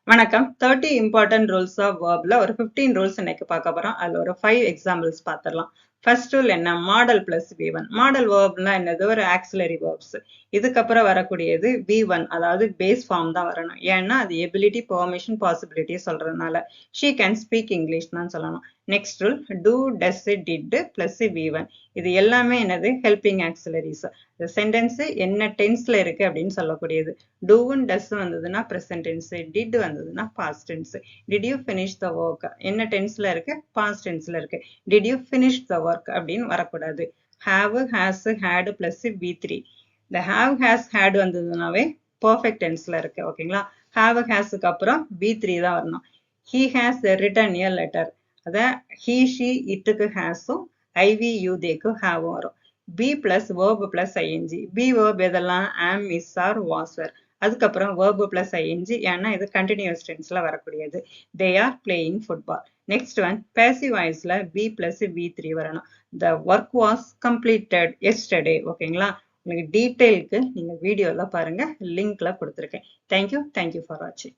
வணக்கம். 30 important rules of வேர்ப்ல ஒரு 15 rules இன்னைக்கு பார்க்க போறோம். அதுல ஒரு 5 எக்ஸாம்பிள்ஸ் பார்த்துடலாம். ஃபர்ஸ்ட் ரூல் என்ன? Model plus V1. மாடல் வேர்ப்னா என்னது? ஒரு ஆக்சிலரி வேர்ப்ஸ். இதுக்கப்புறம் வரக்கூடியது V1, அதாவது பேஸ் ஃபார்ம் தான் வரணும். ஏன்னா அது எபிலிட்டி, பெர்மிஷன், பாசிபிலிட்டி சொல்றதுனால. ஷீ கேன் ஸ்பீக் இங்கிலீஷ் தான் சொல்லணும். Next rule do, does, did plus V1. இது எல்லாமே என்னது? Helping auxiliaries. இந்த சென்டென்ஸ் என்ன டென்ஸ்ல இருக்கு அப்படின்னு சொல்லக்கூடியது. டூவும் டஸ் வந்ததுன்னா ப்ரெசன்ட் டென்ஸ், டிட் வந்ததுன்னா past tense. Did you finish the work? என்ன டென்ஸ்ல இருக்கு? பாஸ்ட் டென்ஸ்ல இருக்கு. Did you finish the work அப்படின்னு வரக்கூடாது. Have, has, had plus V3. இந்த ஹாவ், ஹேஸ், ஹேட் வந்ததுனாவே பர்ஃபெக்ட் டென்ஸ்ல இருக்கு. ஓகேங்களா? ஹாவ், ஹேஸுக்கு அப்புறம் V3 தான் வரணும். He has written a letter. அத ஹீ, ஷி, இட்டுக்கு ஹேஸும், ஐவி, யூ, தேக்கு ஹேவும் வரும். Be plus verb plus ING. Be verb எதெல்லாம்? ஆம், இஸ், ஆர், வாஸ், வேர். அதுக்கப்புறம் வேர்பு பிளஸ் ஐஎன்ஜி, ஏன்னா இது கண்டினியூஸ் டென்ஸ்ல வரக்கூடியது. They are playing football. Next one passive வாய்ஸ்ல பி பிளஸ் V3 வரணும். The work was completed yesterday. ஓகேங்களா? உங்களுக்கு டீட்டெயிலுக்கு நீங்க வீடியோல பாருங்க, லிங்க்ல கொடுத்துருக்கேன். தேங்க்யூ ஃபார் வாட்சிங்.